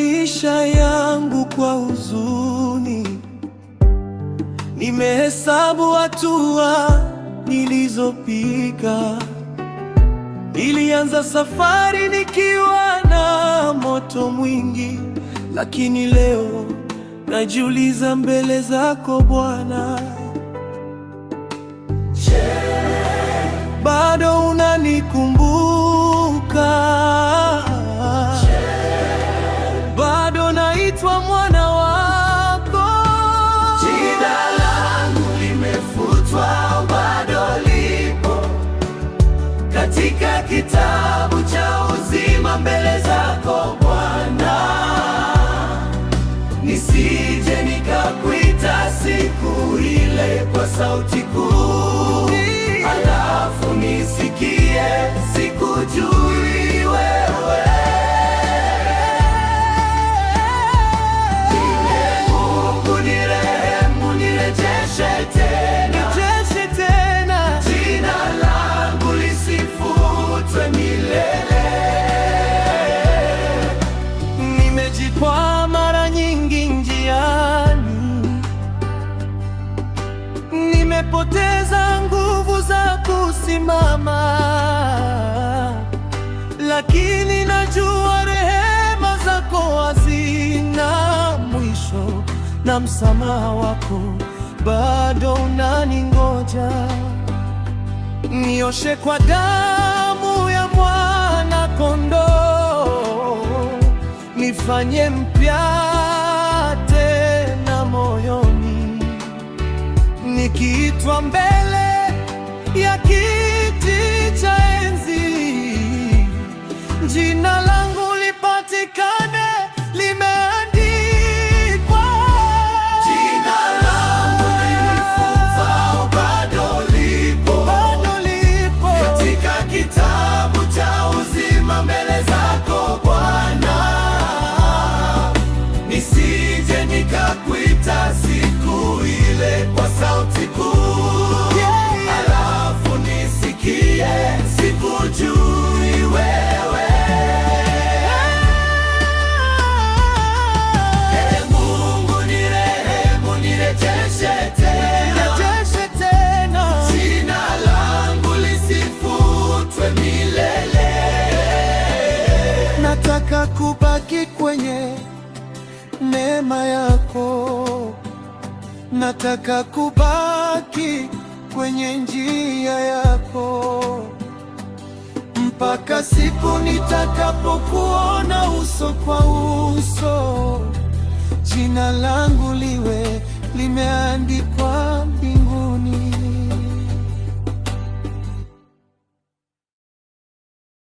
maisha yangu kwa huzuni, nimehesabu hatua nilizopiga. Nilianza safari nikiwa na moto mwingi, lakini leo najiuliza mbele zako Bwana, je, bado unanikumbuka? Bado naitwa mwana wako? Jina langu limefutwa, bado lipo katika kitabu cha uzima mbele zako Bwana. Nisije nikakuita siku ile kwa sauti kuu, alafu nisikie sikujui wewe. Mungu nirehemu, nirejeshe tena, jina langu lisifutwe milele. Nimejikwaa mara nyingi njiani, nimepoteza nguvu za kusimama, lakini najua rehema zako hazina mwisho, na msamaha wako bado unaningoja. Nioshe kwa damu ya mwana kondoo, nifanye mpya tena moyoni, nikiitwa mbele ya kiti cha enzi, jina langu lipatikane limeandikwa. Jina langu limefutwa, bado lipo katika kitabu cha uzima mbele zako Bwana. Nisije nikakuita siku ile kwa sauti kuu, alafu nisikie sikujui wewe. Ee Mungu nirehemu, nirejeshe tena, jina langu lisifutwe milele. Nataka kubaki kwenye neema yako, nataka kubaki kwenye njia yako, mpaka siku nitakapokuona uso kwa uso, jina langu liwe limeandikwa